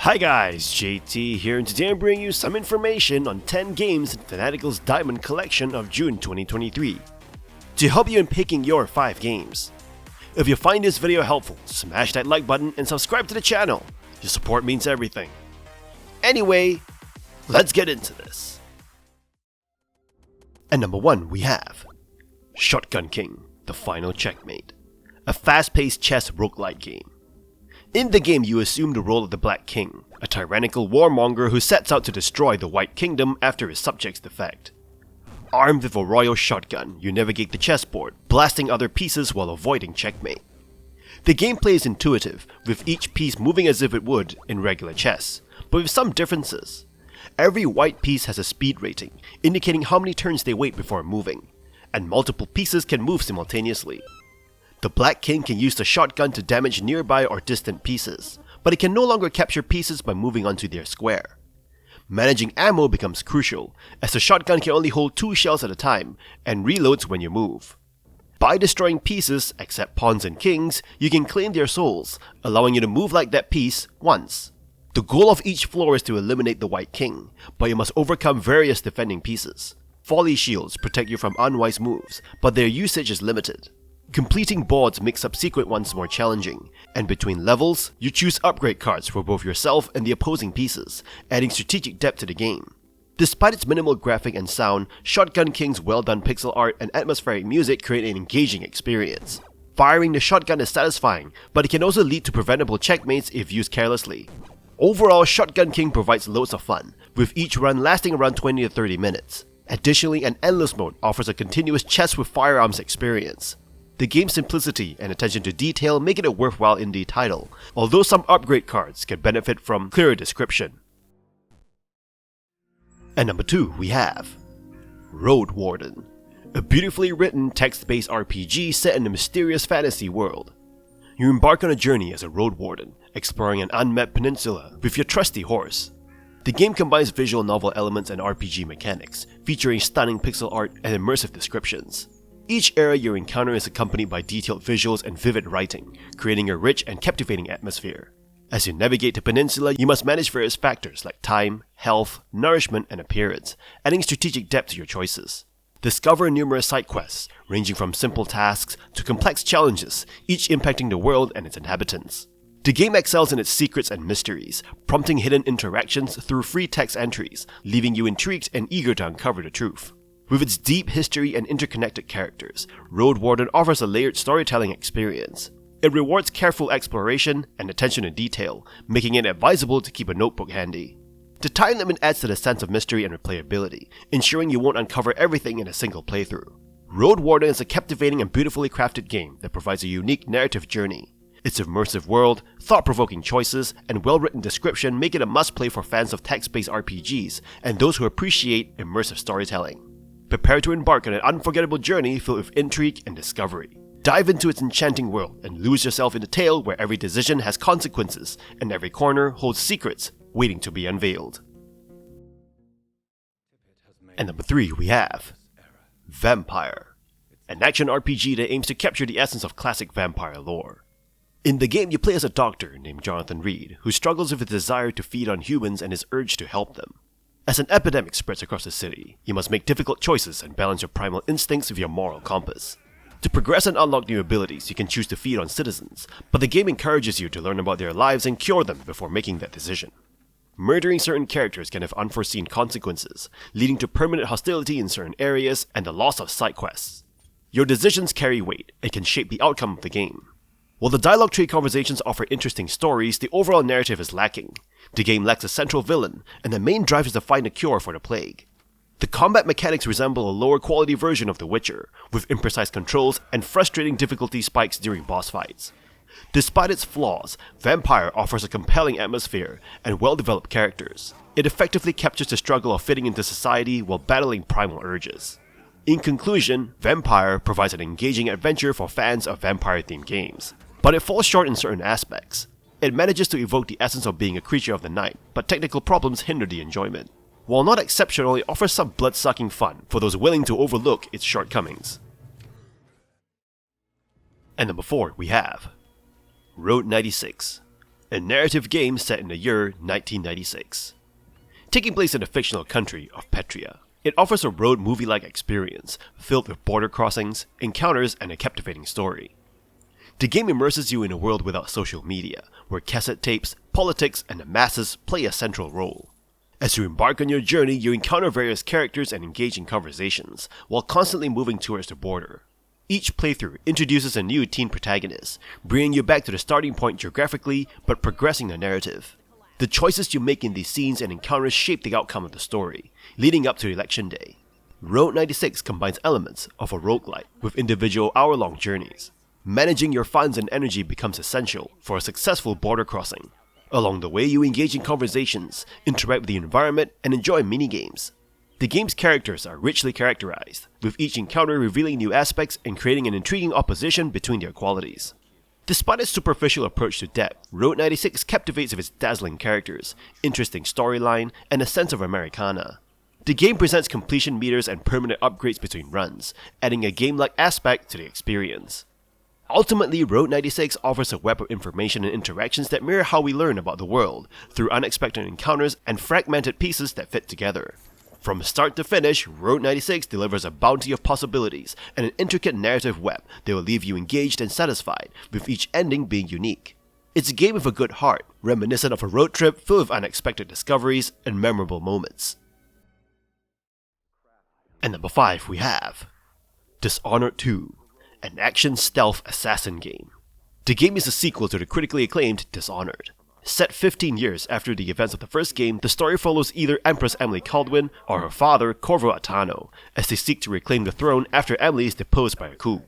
Hi guys, JT here, and today I'm bringing you some information on 10 games in Fanatical's Diamond Collection of June 2023 to help you in picking your 5 games. If you find this video helpful, smash that like button and subscribe to the channel. Your support means everything. Anyway, let's get into this. At number 1 we have Shotgun King: The Final Checkmate, a fast-paced chess roguelike game. In the game, you assume the role of the Black King, a tyrannical warmonger who sets out to destroy the White Kingdom after his subjects defect. Armed with a royal shotgun, you navigate the chessboard, blasting other pieces while avoiding checkmate. The gameplay is intuitive, with each piece moving as if it would in regular chess, but with some differences. Every white piece has a speed rating, indicating how many turns they wait before moving, and multiple pieces can move simultaneously. The Black King can use the shotgun to damage nearby or distant pieces, but it can no longer capture pieces by moving onto their square. Managing ammo becomes crucial, as the shotgun can only hold 2 shells at a time, and reloads when you move. By destroying pieces, except pawns and kings, you can claim their souls, allowing you to move like that piece once. The goal of each floor is to eliminate the White King, but you must overcome various defending pieces. Folly shields protect you from unwise moves, but their usage is limited. Completing boards makes subsequent ones more challenging, and between levels, you choose upgrade cards for both yourself and the opposing pieces, adding strategic depth to the game. Despite its minimal graphic and sound, Shotgun King's well-done pixel art and atmospheric music create an engaging experience. Firing the shotgun is satisfying, but it can also lead to preventable checkmates if used carelessly. Overall, Shotgun King provides loads of fun, with each run lasting around 20 to 30 minutes. Additionally, an endless mode offers a continuous chess with firearms experience. The game's simplicity and attention to detail make it a worthwhile indie title, although some upgrade cards can benefit from clearer description. At number 2 we have Roadwarden, a beautifully written text-based RPG set in a mysterious fantasy world. You embark on a journey as a Roadwarden, exploring an unmapped peninsula with your trusty horse. The game combines visual novel elements and RPG mechanics, featuring stunning pixel art and immersive descriptions. Each area you encounter is accompanied by detailed visuals and vivid writing, creating a rich and captivating atmosphere. As you navigate the peninsula, you must manage various factors like time, health, nourishment, and appearance, adding strategic depth to your choices. Discover numerous side quests, ranging from simple tasks to complex challenges, each impacting the world and its inhabitants. The game excels in its secrets and mysteries, prompting hidden interactions through free text entries, leaving you intrigued and eager to uncover the truth. With its deep history and interconnected characters, Roadwarden offers a layered storytelling experience. It rewards careful exploration and attention to detail, making it advisable to keep a notebook handy. The time limit adds to the sense of mystery and replayability, ensuring you won't uncover everything in a single playthrough. Roadwarden is a captivating and beautifully crafted game that provides a unique narrative journey. Its immersive world, thought-provoking choices, and well-written description make it a must-play for fans of text-based RPGs and those who appreciate immersive storytelling. Prepare to embark on an unforgettable journey filled with intrigue and discovery. Dive into its enchanting world and lose yourself in the tale where every decision has consequences and every corner holds secrets waiting to be unveiled. And number 3 we have Vampyr, an action RPG that aims to capture the essence of classic vampire lore. In the game, you play as a doctor named Jonathan Reed, who struggles with a desire to feed on humans and his urge to help them. As an epidemic spreads across the city, you must make difficult choices and balance your primal instincts with your moral compass. To progress and unlock new abilities, you can choose to feed on citizens, but the game encourages you to learn about their lives and cure them before making that decision. Murdering certain characters can have unforeseen consequences, leading to permanent hostility in certain areas and the loss of side quests. Your decisions carry weight and can shape the outcome of the game. While the dialogue tree conversations offer interesting stories, the overall narrative is lacking. The game lacks a central villain, and the main drive is to find a cure for the plague. The combat mechanics resemble a lower quality version of The Witcher, with imprecise controls and frustrating difficulty spikes during boss fights. Despite its flaws, Vampyr offers a compelling atmosphere and well-developed characters. It effectively captures the struggle of fitting into society while battling primal urges. In conclusion, Vampyr provides an engaging adventure for fans of vampire-themed games, but it falls short in certain aspects. It manages to evoke the essence of being a creature of the night, but technical problems hinder the enjoyment. While not exceptional, it offers some blood-sucking fun for those willing to overlook its shortcomings. And number 4 we have Road 96, a narrative game set in the year 1996. Taking place in the fictional country of Petria, it offers a road movie-like experience filled with border crossings, encounters, and a captivating story. The game immerses you in a world without social media, where cassette tapes, politics, and the masses play a central role. As you embark on your journey, you encounter various characters and engage in conversations, while constantly moving towards the border. Each playthrough introduces a new teen protagonist, bringing you back to the starting point geographically, but progressing the narrative. The choices you make in these scenes and encounters shape the outcome of the story, leading up to Election Day. Road 96 combines elements of a roguelike with individual hour-long journeys. Managing your funds and energy becomes essential for a successful border crossing. Along the way, you engage in conversations, interact with the environment, and enjoy minigames. The game's characters are richly characterized, with each encounter revealing new aspects and creating an intriguing opposition between their qualities. Despite its superficial approach to depth, Road 96 captivates with its dazzling characters, interesting storyline, and a sense of Americana. The game presents completion meters and permanent upgrades between runs, adding a game-like aspect to the experience. Ultimately, Road 96 offers a web of information and interactions that mirror how we learn about the world, through unexpected encounters and fragmented pieces that fit together. From start to finish, Road 96 delivers a bounty of possibilities and an intricate narrative web that will leave you engaged and satisfied, with each ending being unique. It's a game with a good heart, reminiscent of a road trip filled with unexpected discoveries and memorable moments. And number 5 we have Dishonored 2, an action stealth assassin game. The game is a sequel to the critically acclaimed Dishonored. Set 15 years after the events of the first game, the story follows either Empress Emily Kaldwin or her father Corvo Attano, as they seek to reclaim the throne after Emily is deposed by a coup.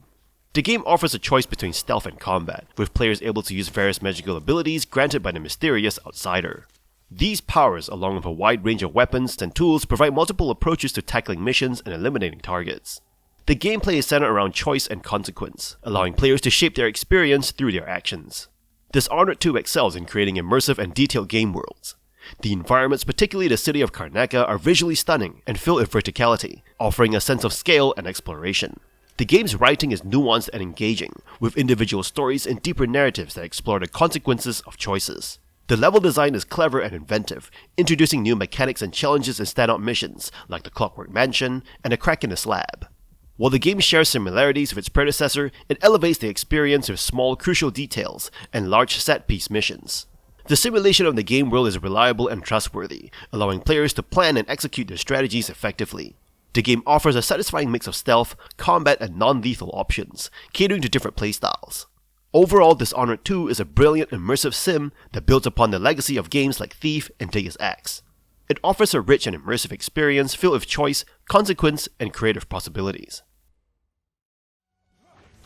The game offers a choice between stealth and combat, with players able to use various magical abilities granted by the mysterious outsider. These powers, along with a wide range of weapons and tools, provide multiple approaches to tackling missions and eliminating targets. The gameplay is centered around choice and consequence, allowing players to shape their experience through their actions. Dishonored 2 excels in creating immersive and detailed game worlds. The environments, particularly the city of Karnaca, are visually stunning and filled with verticality, offering a sense of scale and exploration. The game's writing is nuanced and engaging, with individual stories and deeper narratives that explore the consequences of choices. The level design is clever and inventive, introducing new mechanics and challenges in standout missions, like the Clockwork Mansion and the Crack in the Slab. While the game shares similarities with its predecessor, it elevates the experience with small, crucial details and large set-piece missions. The simulation of the game world is reliable and trustworthy, allowing players to plan and execute their strategies effectively. The game offers a satisfying mix of stealth, combat, and non-lethal options, catering to different playstyles. Overall, Dishonored 2 is a brilliant, immersive sim that builds upon the legacy of games like Thief and Deus Ex. It offers a rich and immersive experience filled with choice, consequence, and creative possibilities.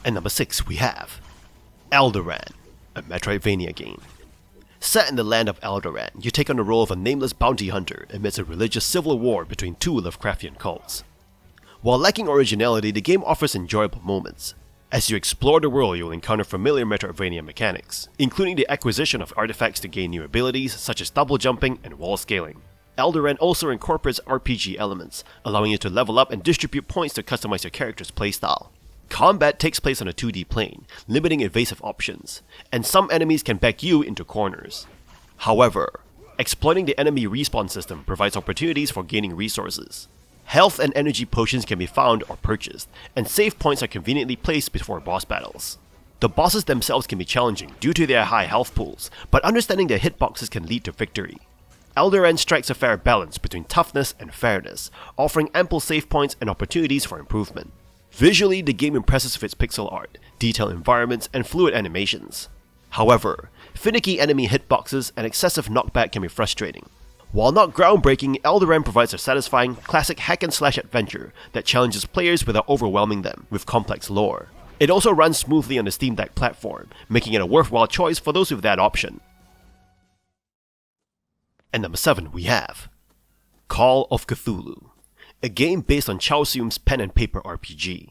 And number 6 we have Elderand, a Metroidvania game. Set in the land of Elderand, you take on the role of a nameless bounty hunter amidst a religious civil war between two Lovecraftian cults. While lacking originality, the game offers enjoyable moments. As you explore the world, you'll encounter familiar Metroidvania mechanics, including the acquisition of artifacts to gain new abilities such as double jumping and wall scaling. Elderand also incorporates RPG elements, allowing you to level up and distribute points to customize your character's playstyle. Combat takes place on a 2D plane, limiting evasive options, and some enemies can back you into corners. However, exploiting the enemy respawn system provides opportunities for gaining resources. Health and energy potions can be found or purchased, and save points are conveniently placed before boss battles. The bosses themselves can be challenging due to their high health pools, but understanding their hitboxes can lead to victory. Elderand strikes a fair balance between toughness and fairness, offering ample save points and opportunities for improvement. Visually, the game impresses with its pixel art, detailed environments, and fluid animations. However, finicky enemy hitboxes and excessive knockback can be frustrating. While not groundbreaking, Elderand provides a satisfying, classic hack-and-slash adventure that challenges players without overwhelming them with complex lore. It also runs smoothly on the Steam Deck platform, making it a worthwhile choice for those with that option. And number 7 we have Call of Cthulhu, a game based on Chaosium's pen and paper RPG.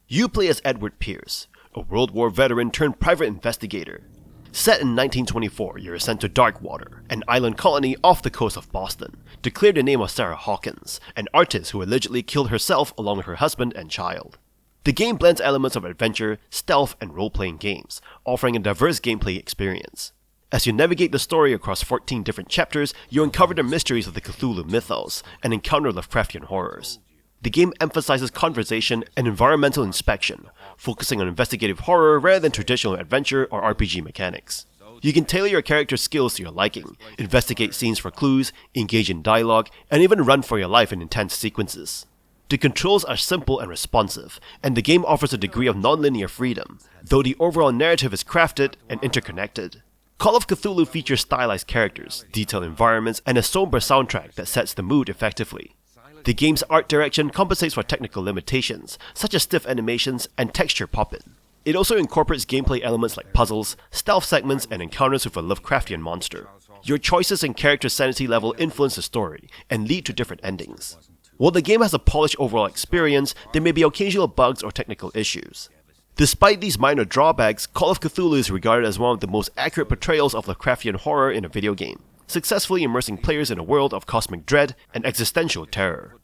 You play as Edward Pierce, a World War veteran turned private investigator. Set in 1924, you're sent to Darkwater, an island colony off the coast of Boston, to clear the name of Sarah Hawkins, an artist who allegedly killed herself along with her husband and child. The game blends elements of adventure, stealth, and role-playing games, offering a diverse gameplay experience. As you navigate the story across 14 different chapters, you uncover the mysteries of the Cthulhu mythos and encounter Lovecraftian horrors. The game emphasizes conversation and environmental inspection, focusing on investigative horror rather than traditional adventure or RPG mechanics. You can tailor your character's skills to your liking, investigate scenes for clues, engage in dialogue, and even run for your life in intense sequences. The controls are simple and responsive, and the game offers a degree of non-linear freedom, though the overall narrative is crafted and interconnected. Call of Cthulhu features stylized characters, detailed environments, and a somber soundtrack that sets the mood effectively. The game's art direction compensates for technical limitations, such as stiff animations and texture pop-in. It also incorporates gameplay elements like puzzles, stealth segments, and encounters with a Lovecraftian monster. Your choices and character sanity level influence the story, and lead to different endings. While the game has a polished overall experience, there may be occasional bugs or technical issues. Despite these minor drawbacks, Call of Cthulhu is regarded as one of the most accurate portrayals of Lovecraftian horror in a video game, successfully immersing players in a world of cosmic dread and existential terror.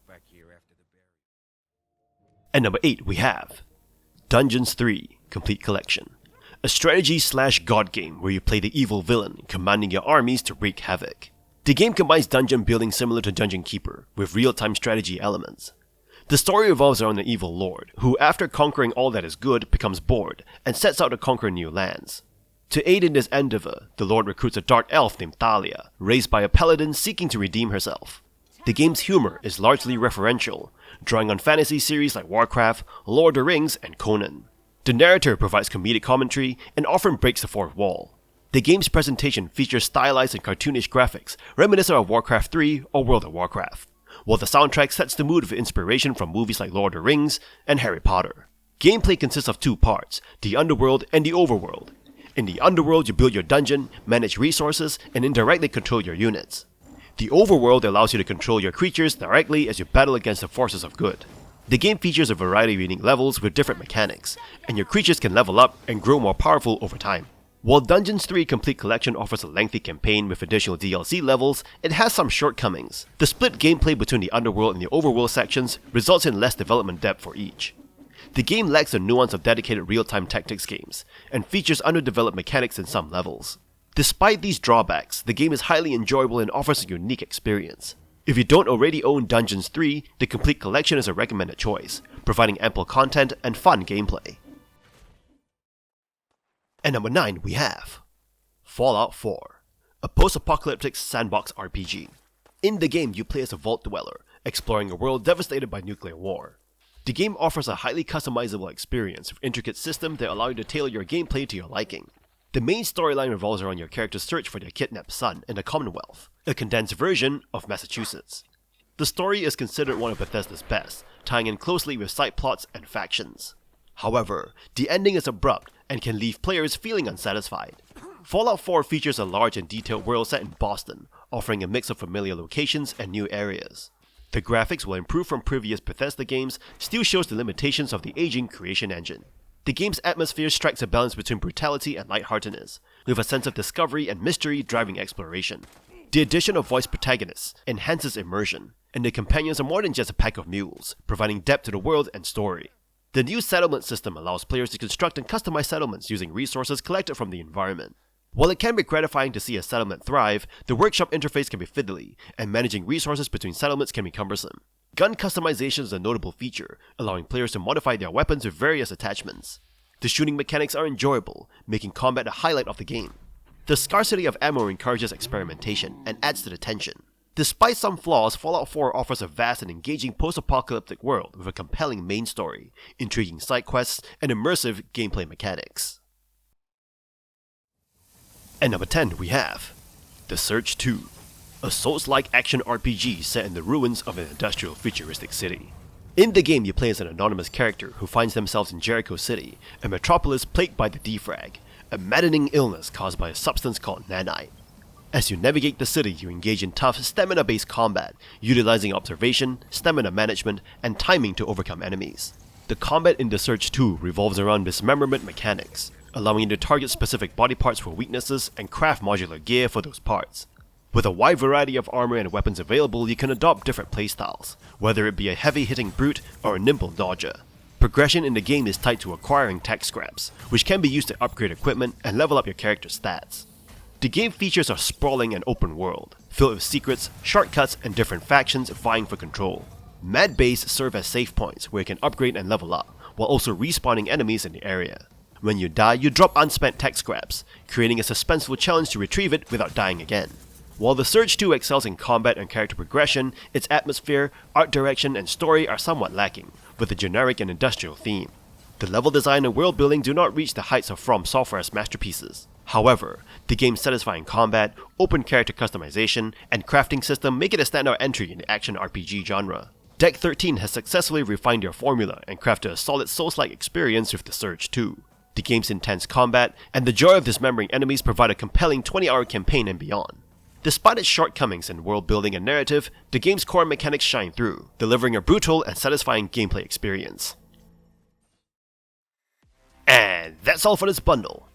At number 8 we have Dungeons 3 Complete Collection, a strategy/god game where you play the evil villain, commanding your armies to wreak havoc. The game combines dungeon building similar to Dungeon Keeper, with real-time strategy elements. The story revolves around an evil lord, who after conquering all that is good, becomes bored, and sets out to conquer new lands. To aid in this endeavor, the lord recruits a dark elf named Thalia, raised by a paladin seeking to redeem herself. The game's humor is largely referential, drawing on fantasy series like Warcraft, Lord of the Rings, and Conan. The narrator provides comedic commentary and often breaks the fourth wall. The game's presentation features stylized and cartoonish graphics reminiscent of Warcraft 3 or World of Warcraft, while the soundtrack sets the mood with inspiration from movies like Lord of the Rings and Harry Potter. Gameplay consists of two parts, the Underworld and the Overworld. In the Underworld, you build your dungeon, manage resources, and indirectly control your units. The Overworld allows you to control your creatures directly as you battle against the forces of good. The game features a variety of unique levels with different mechanics, and your creatures can level up and grow more powerful over time. While Dungeons 3 Complete Collection offers a lengthy campaign with additional DLC levels, it has some shortcomings. The split gameplay between the Underworld and the Overworld sections results in less development depth for each. The game lacks the nuance of dedicated real-time tactics games, and features underdeveloped mechanics in some levels. Despite these drawbacks, the game is highly enjoyable and offers a unique experience. If you don't already own Dungeons 3, the Complete Collection is a recommended choice, providing ample content and fun gameplay. At number 9 we have Fallout 4, a post-apocalyptic sandbox RPG. In the game, you play as a vault dweller, exploring a world devastated by nuclear war. The game offers a highly customizable experience with intricate systems that allow you to tailor your gameplay to your liking. The main storyline revolves around your character's search for their kidnapped son in the Commonwealth, a condensed version of Massachusetts. The story is considered one of Bethesda's best, tying in closely with side plots and factions. However, the ending is abrupt and can leave players feeling unsatisfied. Fallout 4 features a large and detailed world set in Boston, offering a mix of familiar locations and new areas. The graphics, while improved from previous Bethesda games, still shows the limitations of the aging creation engine. The game's atmosphere strikes a balance between brutality and lightheartedness, with a sense of discovery and mystery driving exploration. The addition of voiced protagonists enhances immersion, and the companions are more than just a pack of mules, providing depth to the world and story. The new settlement system allows players to construct and customize settlements using resources collected from the environment. While it can be gratifying to see a settlement thrive, the workshop interface can be fiddly, and managing resources between settlements can be cumbersome. Gun customization is a notable feature, allowing players to modify their weapons with various attachments. The shooting mechanics are enjoyable, making combat a highlight of the game. The scarcity of ammo encourages experimentation and adds to the tension. Despite some flaws, Fallout 4 offers a vast and engaging post-apocalyptic world with a compelling main story, intriguing side quests, and immersive gameplay mechanics. At number 10 we have The Surge 2, a Souls-like action RPG set in the ruins of an industrial futuristic city. In the game, you play as an anonymous character who finds themselves in Jericho City, a metropolis plagued by the defrag, a maddening illness caused by a substance called nanite. As you navigate the city, you engage in tough, stamina-based combat, utilizing observation, stamina management, and timing to overcome enemies. The combat in The Surge 2 revolves around dismemberment mechanics, allowing you to target specific body parts for weaknesses and craft modular gear for those parts. With a wide variety of armor and weapons available, you can adopt different playstyles, whether it be a heavy-hitting brute or a nimble dodger. Progression in the game is tied to acquiring tech scraps, which can be used to upgrade equipment and level up your character's stats. The game features a sprawling and open world, filled with secrets, shortcuts, and different factions vying for control. Mad Bays serve as save points where you can upgrade and level up, while also respawning enemies in the area. When you die, you drop unspent tech scraps, creating a suspenseful challenge to retrieve it without dying again. While The Surge 2 excels in combat and character progression, its atmosphere, art direction, and story are somewhat lacking, with a generic and industrial theme. The level design and world building do not reach the heights of From Software's masterpieces. However, the game's satisfying combat, open character customization, and crafting system make it a standout entry in the action RPG genre. Deck 13 has successfully refined their formula and crafted a solid Souls-like experience with The Surge 2. The game's intense combat and the joy of dismembering enemies provide a compelling 20-hour campaign and beyond. Despite its shortcomings in world building and narrative, the game's core mechanics shine through, delivering a brutal and satisfying gameplay experience. And that's all for this bundle.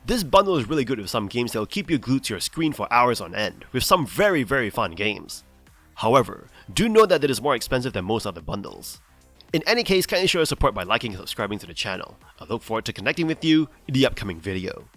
This bundle is really good with some games that will keep you glued to your screen for hours on end, with some very fun games. However, do note that it is more expensive than most other bundles. In any case, kindly show your support by liking and subscribing to the channel. I look forward to connecting with you in the upcoming video.